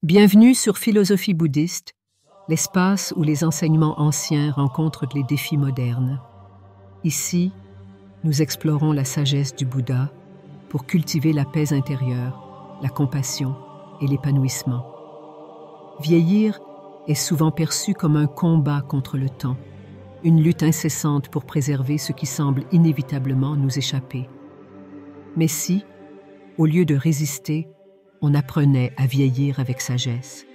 Bienvenue sur Philosophie bouddhiste, l'espace où les enseignements anciens rencontrent les défis modernes. Ici, nous explorons la sagesse du Bouddha pour cultiver la paix intérieure, la compassion et l'épanouissement. Vieillir est souvent perçu comme un combat contre le temps, une lutte incessante pour préserver ce qui semble inévitablement nous échapper. Mais si, au lieu de résister, on apprenait à vieillir avec sagesse.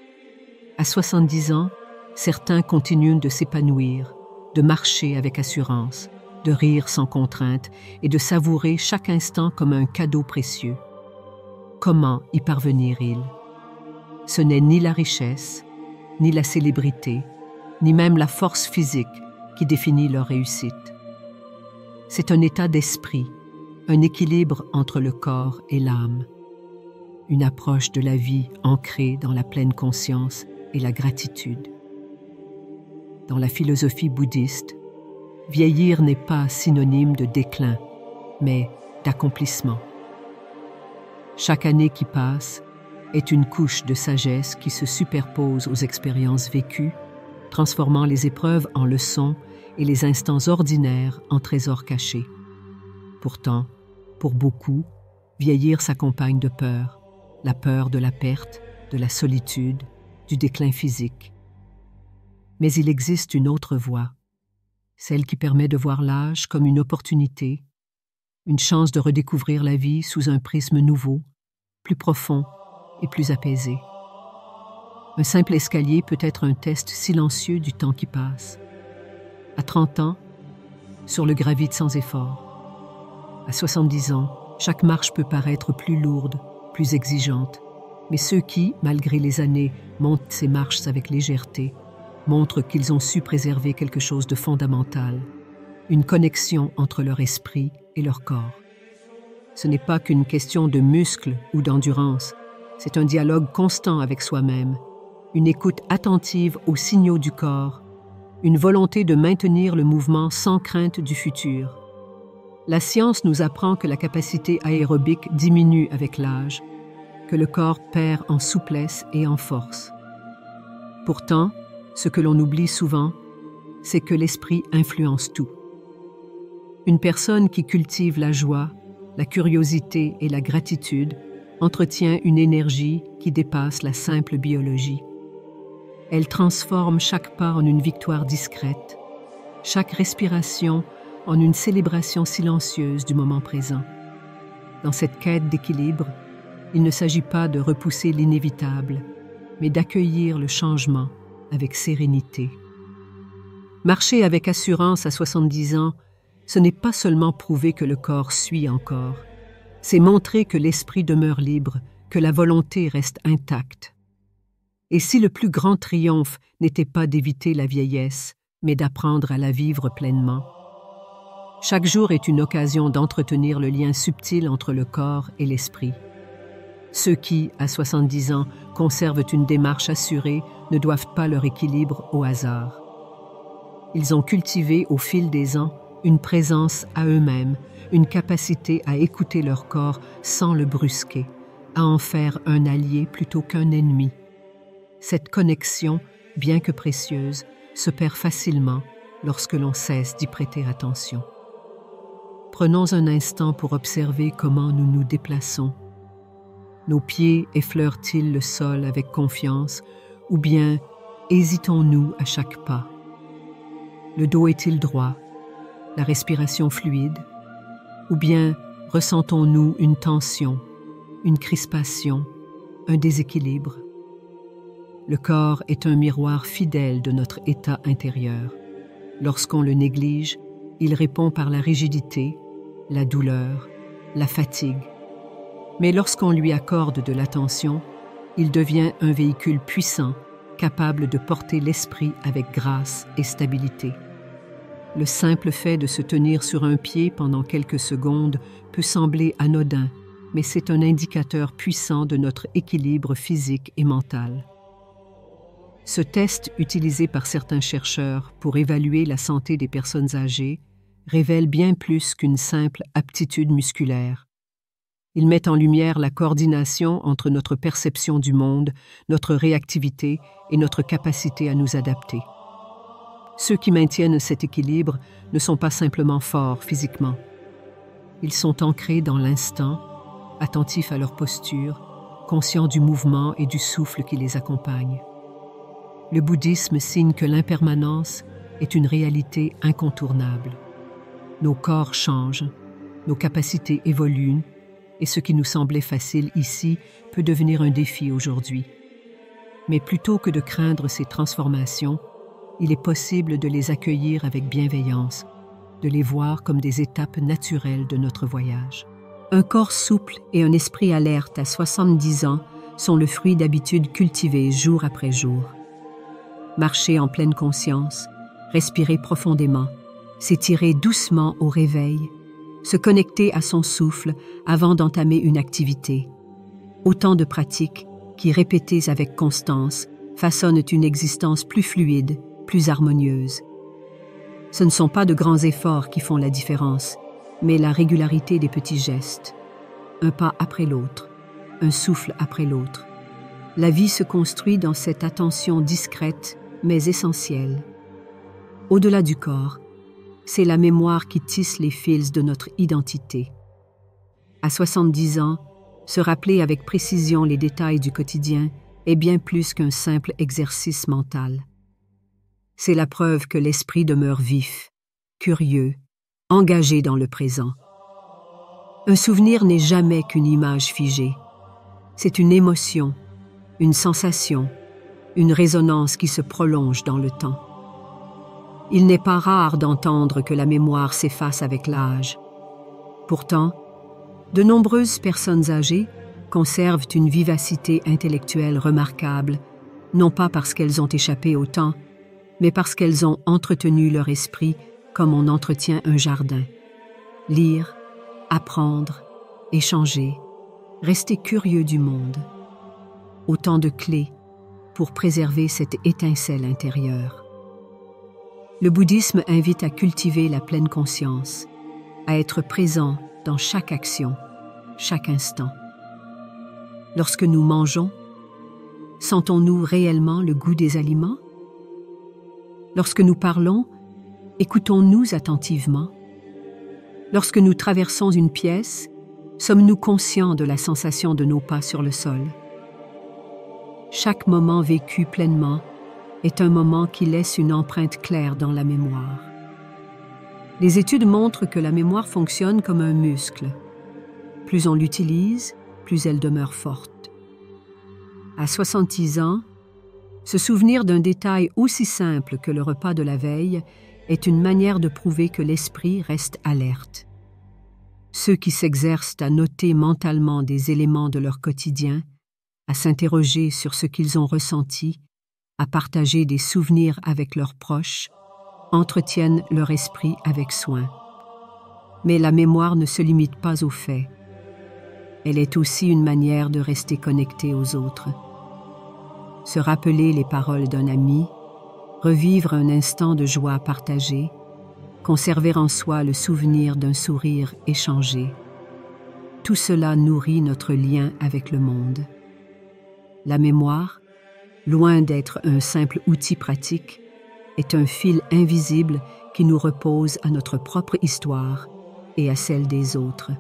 À 70 ans, certains continuent de s'épanouir, de marcher avec assurance, de rire sans contrainte et de savourer chaque instant comme un cadeau précieux. Comment y parvenir-ils? Ce n'est ni la richesse, ni la célébrité, ni même la force physique qui définit leur réussite. C'est un état d'esprit, un équilibre entre le corps et l'âme. Une approche de la vie ancrée dans la pleine conscience et la gratitude. Dans la philosophie bouddhiste, vieillir n'est pas synonyme de déclin, mais d'accomplissement. Chaque année qui passe est une couche de sagesse qui se superpose aux expériences vécues, transformant les épreuves en leçons et les instants ordinaires en trésors cachés. Pourtant, pour beaucoup, vieillir s'accompagne de peur, la peur de la perte, de la solitude, du déclin physique. Mais il existe une autre voie, celle qui permet de voir l'âge comme une opportunité, une chance de redécouvrir la vie sous un prisme nouveau, plus profond et plus apaisé. Un simple escalier peut être un test silencieux du temps qui passe. À 30 ans, sur le gravite sans effort. À 70 ans, chaque marche peut paraître plus lourde, plus exigeante, mais ceux qui, malgré les années, montent ces marches avec légèreté, montrent qu'ils ont su préserver quelque chose de fondamental, une connexion entre leur esprit et leur corps. Ce n'est pas qu'une question de muscles ou d'endurance, c'est un dialogue constant avec soi-même, une écoute attentive aux signaux du corps, une volonté de maintenir le mouvement sans crainte du futur. La science nous apprend que la capacité aérobique diminue avec l'âge, que le corps perd en souplesse et en force. Pourtant, ce que l'on oublie souvent, c'est que l'esprit influence tout. Une personne qui cultive la joie, la curiosité et la gratitude entretient une énergie qui dépasse la simple biologie. Elle transforme chaque pas en une victoire discrète, chaque respiration en une célébration silencieuse du moment présent. Dans cette quête d'équilibre, il ne s'agit pas de repousser l'inévitable, mais d'accueillir le changement avec sérénité. Marcher avec assurance à 70 ans, ce n'est pas seulement prouver que le corps suit encore, c'est montrer que l'esprit demeure libre, que la volonté reste intacte. Et si le plus grand triomphe n'était pas d'éviter la vieillesse, mais d'apprendre à la vivre pleinement? Chaque jour est une occasion d'entretenir le lien subtil entre le corps et l'esprit. Ceux qui, à 70 ans, conservent une démarche assurée ne doivent pas leur équilibre au hasard. Ils ont cultivé au fil des ans une présence à eux-mêmes, une capacité à écouter leur corps sans le brusquer, à en faire un allié plutôt qu'un ennemi. Cette connexion, bien que précieuse, se perd facilement lorsque l'on cesse d'y prêter attention. Prenons un instant pour observer comment nous nous déplaçons. Nos pieds effleurent-ils le sol avec confiance ou bien hésitons-nous à chaque pas? Le dos est-il droit? La respiration fluide? Ou bien ressentons-nous une tension, une crispation, un déséquilibre? Le corps est un miroir fidèle de notre état intérieur. Lorsqu'on le néglige, il répond par la rigidité, la douleur, la fatigue. Mais lorsqu'on lui accorde de l'attention, il devient un véhicule puissant, capable de porter l'esprit avec grâce et stabilité. Le simple fait de se tenir sur un pied pendant quelques secondes peut sembler anodin, mais c'est un indicateur puissant de notre équilibre physique et mental. Ce test, utilisé par certains chercheurs pour évaluer la santé des personnes âgées, révèle bien plus qu'une simple aptitude musculaire. Il met en lumière la coordination entre notre perception du monde, notre réactivité et notre capacité à nous adapter. Ceux qui maintiennent cet équilibre ne sont pas simplement forts physiquement. Ils sont ancrés dans l'instant, attentifs à leur posture, conscients du mouvement et du souffle qui les accompagne. Le bouddhisme signe que l'impermanence est une réalité incontournable. Nos corps changent, nos capacités évoluent, et ce qui nous semblait facile ici peut devenir un défi aujourd'hui. Mais plutôt que de craindre ces transformations, il est possible de les accueillir avec bienveillance, de les voir comme des étapes naturelles de notre voyage. Un corps souple et un esprit alerte à 70 ans sont le fruit d'habitudes cultivées jour après jour. Marcher en pleine conscience, respirer profondément, s'étirer doucement au réveil, se connecter à son souffle avant d'entamer une activité. Autant de pratiques qui, répétées avec constance, façonnent une existence plus fluide, plus harmonieuse. Ce ne sont pas de grands efforts qui font la différence, mais la régularité des petits gestes. Un pas après l'autre, un souffle après l'autre. La vie se construit dans cette attention discrète, mais essentielle. Au-delà du corps, c'est la mémoire qui tisse les fils de notre identité. À 70 ans, se rappeler avec précision les détails du quotidien est bien plus qu'un simple exercice mental. C'est la preuve que l'esprit demeure vif, curieux, engagé dans le présent. Un souvenir n'est jamais qu'une image figée. C'est une émotion, une sensation, une résonance qui se prolonge dans le temps. Il n'est pas rare d'entendre que la mémoire s'efface avec l'âge. Pourtant, de nombreuses personnes âgées conservent une vivacité intellectuelle remarquable, non pas parce qu'elles ont échappé au temps, mais parce qu'elles ont entretenu leur esprit comme on entretient un jardin. Lire, apprendre, échanger, rester curieux du monde. Autant de clés pour préserver cette étincelle intérieure. Le bouddhisme invite à cultiver la pleine conscience, à être présent dans chaque action, chaque instant. Lorsque nous mangeons, sentons-nous réellement le goût des aliments? Lorsque nous parlons, écoutons-nous attentivement? Lorsque nous traversons une pièce, sommes-nous conscients de la sensation de nos pas sur le sol? Chaque moment vécu pleinement est un moment qui laisse une empreinte claire dans la mémoire. Les études montrent que la mémoire fonctionne comme un muscle. Plus on l'utilise, plus elle demeure forte. À 66 ans, se souvenir d'un détail aussi simple que le repas de la veille est une manière de prouver que l'esprit reste alerte. Ceux qui s'exercent à noter mentalement des éléments de leur quotidien, à s'interroger sur ce qu'ils ont ressenti, à partager des souvenirs avec leurs proches, entretiennent leur esprit avec soin. Mais la mémoire ne se limite pas aux faits. Elle est aussi une manière de rester connecté aux autres. Se rappeler les paroles d'un ami, revivre un instant de joie partagée, conserver en soi le souvenir d'un sourire échangé. Tout cela nourrit notre lien avec le monde. La mémoire, loin d'être un simple outil pratique, est un fil invisible qui nous repose à notre propre histoire et à celle des autres.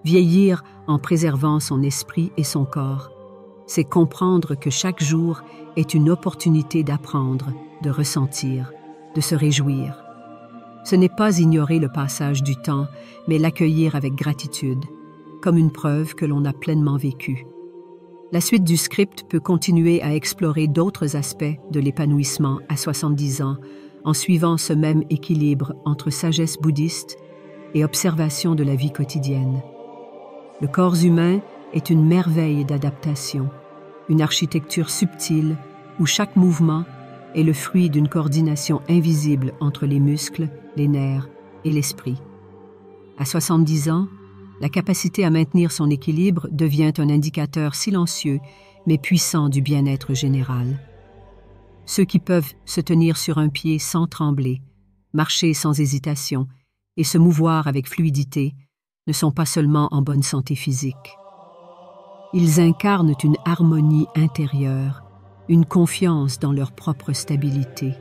Vieillir en préservant son esprit et son corps, c'est comprendre que chaque jour est une opportunité d'apprendre, de ressentir, de se réjouir. Ce n'est pas ignorer le passage du temps, mais l'accueillir avec gratitude, comme une preuve que l'on a pleinement vécu. La suite du script peut continuer à explorer d'autres aspects de l'épanouissement à 70 ans en suivant ce même équilibre entre sagesse bouddhiste et observation de la vie quotidienne. Le corps humain est une merveille d'adaptation, une architecture subtile où chaque mouvement est le fruit d'une coordination invisible entre les muscles, les nerfs et l'esprit. À 70 ans, la capacité à maintenir son équilibre devient un indicateur silencieux mais puissant du bien-être général. Ceux qui peuvent se tenir sur un pied sans trembler, marcher sans hésitation et se mouvoir avec fluidité ne sont pas seulement en bonne santé physique. Ils incarnent une harmonie intérieure, une confiance dans leur propre stabilité.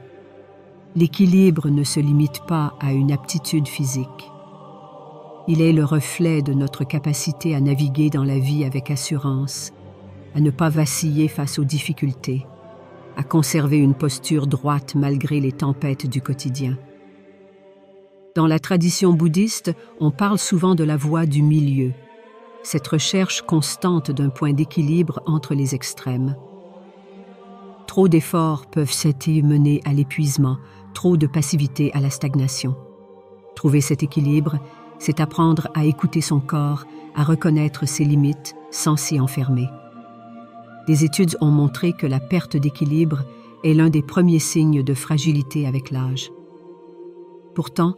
L'équilibre ne se limite pas à une aptitude physique. Il est le reflet de notre capacité à naviguer dans la vie avec assurance, à ne pas vaciller face aux difficultés, à conserver une posture droite malgré les tempêtes du quotidien. Dans la tradition bouddhiste, on parle souvent de la voie du milieu, cette recherche constante d'un point d'équilibre entre les extrêmes. Trop d'efforts peuvent s'être menés à l'épuisement, trop de passivité à la stagnation. Trouver cet équilibre, c'est apprendre à écouter son corps, à reconnaître ses limites sans s'y enfermer. Des études ont montré que la perte d'équilibre est l'un des premiers signes de fragilité avec l'âge. Pourtant,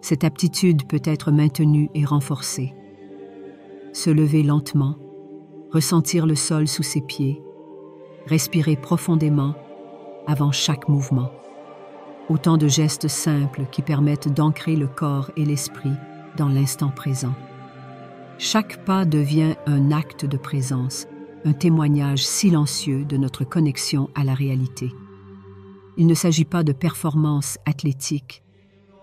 cette aptitude peut être maintenue et renforcée. Se lever lentement, ressentir le sol sous ses pieds, respirer profondément avant chaque mouvement. Autant de gestes simples qui permettent d'ancrer le corps et l'esprit dans l'instant présent. Chaque pas devient un acte de présence, un témoignage silencieux de notre connexion à la réalité. Il ne s'agit pas de performance athlétique,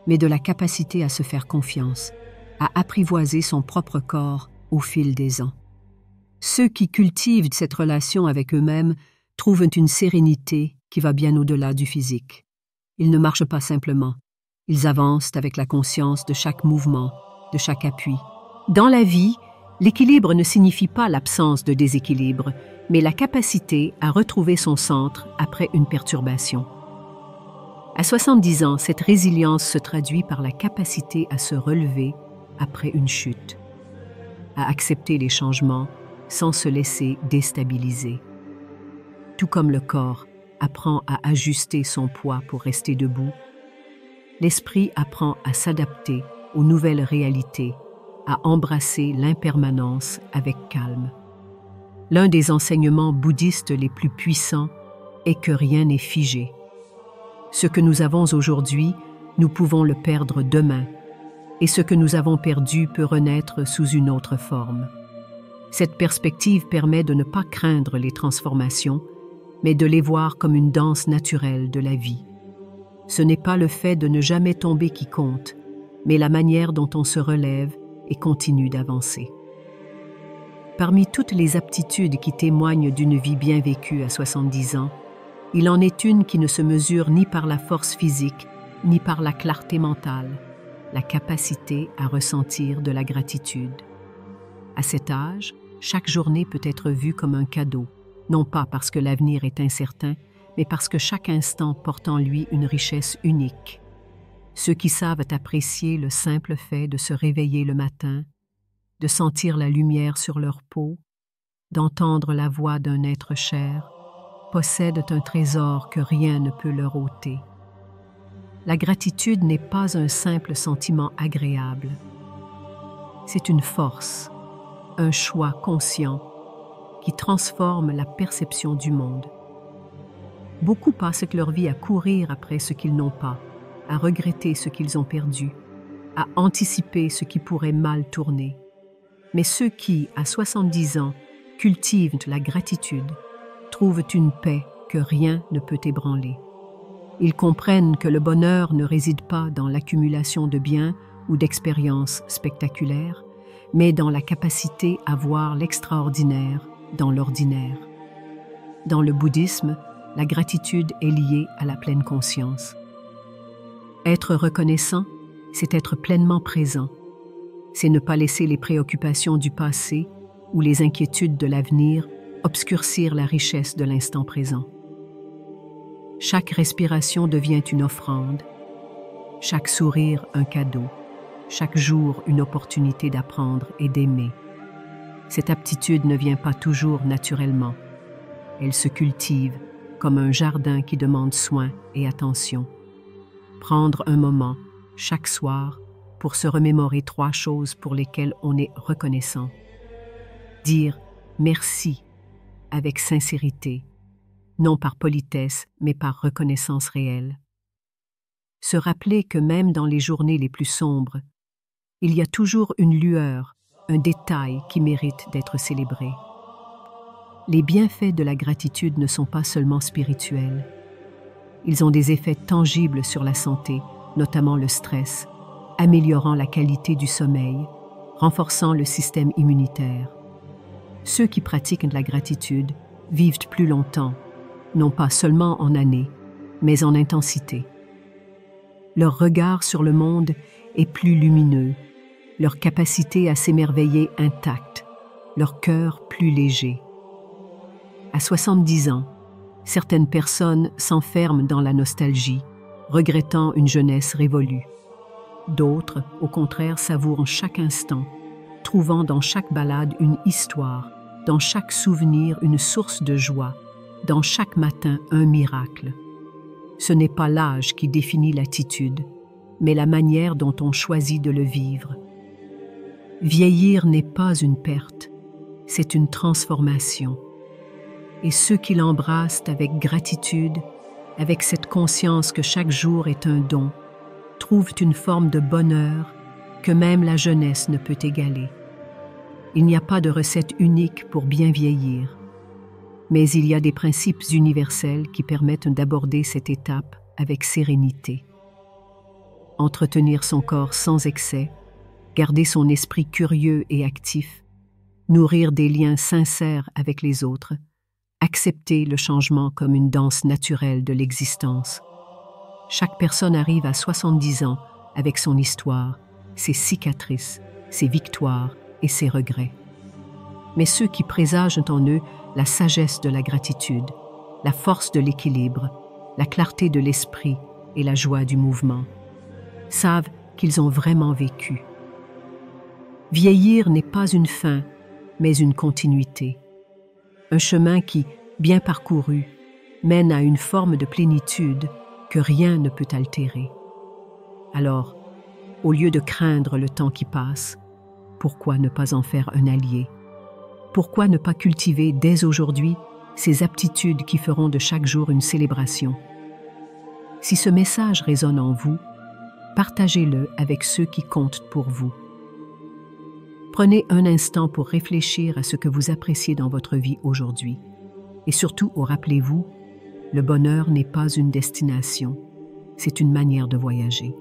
mais de la capacité à se faire confiance, à apprivoiser son propre corps au fil des ans. Ceux qui cultivent cette relation avec eux-mêmes trouvent une sérénité qui va bien au-delà du physique. Ils ne marchent pas simplement, ils avancent avec la conscience de chaque mouvement, de chaque appui. Dans la vie, l'équilibre ne signifie pas l'absence de déséquilibre, mais la capacité à retrouver son centre après une perturbation. À 70 ans, cette résilience se traduit par la capacité à se relever après une chute, à accepter les changements sans se laisser déstabiliser. Tout comme le corps apprend à ajuster son poids pour rester debout, l'esprit apprend à s'adapter aux nouvelles réalités, à embrasser l'impermanence avec calme. L'un des enseignements bouddhistes les plus puissants est que rien n'est figé. Ce que nous avons aujourd'hui, nous pouvons le perdre demain, et ce que nous avons perdu peut renaître sous une autre forme. Cette perspective permet de ne pas craindre les transformations, mais de les voir comme une danse naturelle de la vie. Ce n'est pas le fait de ne jamais tomber qui compte, mais la manière dont on se relève et continue d'avancer. Parmi toutes les aptitudes qui témoignent d'une vie bien vécue à 70 ans, il en est une qui ne se mesure ni par la force physique, ni par la clarté mentale, la capacité à ressentir de la gratitude. À cet âge, chaque journée peut être vue comme un cadeau, non pas parce que l'avenir est incertain, mais parce que chaque instant porte en lui une richesse unique. Ceux qui savent apprécier le simple fait de se réveiller le matin, de sentir la lumière sur leur peau, d'entendre la voix d'un être cher, possèdent un trésor que rien ne peut leur ôter. La gratitude n'est pas un simple sentiment agréable. C'est une force, un choix conscient qui transforme la perception du monde. Beaucoup passent leur vie à courir après ce qu'ils n'ont pas, à regretter ce qu'ils ont perdu, à anticiper ce qui pourrait mal tourner. Mais ceux qui, à 70 ans, cultivent la gratitude, trouvent une paix que rien ne peut ébranler. Ils comprennent que le bonheur ne réside pas dans l'accumulation de biens ou d'expériences spectaculaires, mais dans la capacité à voir l'extraordinaire dans l'ordinaire. Dans le bouddhisme, la gratitude est liée à la pleine conscience. Être reconnaissant, c'est être pleinement présent. C'est ne pas laisser les préoccupations du passé ou les inquiétudes de l'avenir obscurcir la richesse de l'instant présent. Chaque respiration devient une offrande, chaque sourire un cadeau, chaque jour une opportunité d'apprendre et d'aimer. Cette aptitude ne vient pas toujours naturellement. Elle se cultive comme un jardin qui demande soin et attention. Prendre un moment, chaque soir, pour se remémorer 3 choses pour lesquelles on est reconnaissant. Dire « merci » avec sincérité, non par politesse, mais par reconnaissance réelle. Se rappeler que même dans les journées les plus sombres, Il y a toujours une lueur, un détail qui mérite d'être célébré. Les bienfaits de la gratitude ne sont pas seulement spirituels. Ils ont des effets tangibles sur la santé, notamment le stress, améliorant la qualité du sommeil, renforçant le système immunitaire. Ceux qui pratiquent la gratitude vivent plus longtemps, non pas seulement en années, mais en intensité. Leur regard sur le monde est plus lumineux, leur capacité à s'émerveiller intacte, leur cœur plus léger. À 70 ans, certaines personnes s'enferment dans la nostalgie, regrettant une jeunesse révolue. D'autres, au contraire, savourent chaque instant, trouvant dans chaque balade une histoire, dans chaque souvenir une source de joie, dans chaque matin un miracle. Ce n'est pas l'âge qui définit l'attitude, mais la manière dont on choisit de le vivre. Vieillir n'est pas une perte, c'est une transformation. Et ceux qui l'embrassent avec gratitude, avec cette conscience que chaque jour est un don, trouvent une forme de bonheur que même la jeunesse ne peut égaler. Il n'y a pas de recette unique pour bien vieillir, mais il y a des principes universels qui permettent d'aborder cette étape avec sérénité. Entretenir son corps sans excès, garder son esprit curieux et actif, nourrir des liens sincères avec les autres, accepter le changement comme une danse naturelle de l'existence. Chaque personne arrive à 70 ans avec son histoire, ses cicatrices, ses victoires et ses regrets. Mais ceux qui présagent en eux la sagesse de la gratitude, la force de l'équilibre, la clarté de l'esprit et la joie du mouvement, savent qu'ils ont vraiment vécu. Vieillir n'est pas une fin, mais une continuité. Un chemin qui, bien parcouru, mène à une forme de plénitude que rien ne peut altérer. Alors, au lieu de craindre le temps qui passe, pourquoi ne pas en faire un allié? Pourquoi ne pas cultiver dès aujourd'hui ces aptitudes qui feront de chaque jour une célébration? Si ce message résonne en vous, partagez-le avec ceux qui comptent pour vous. Prenez un instant pour réfléchir à ce que vous appréciez dans votre vie aujourd'hui. Et surtout, rappelez-vous, le bonheur n'est pas une destination, c'est une manière de voyager.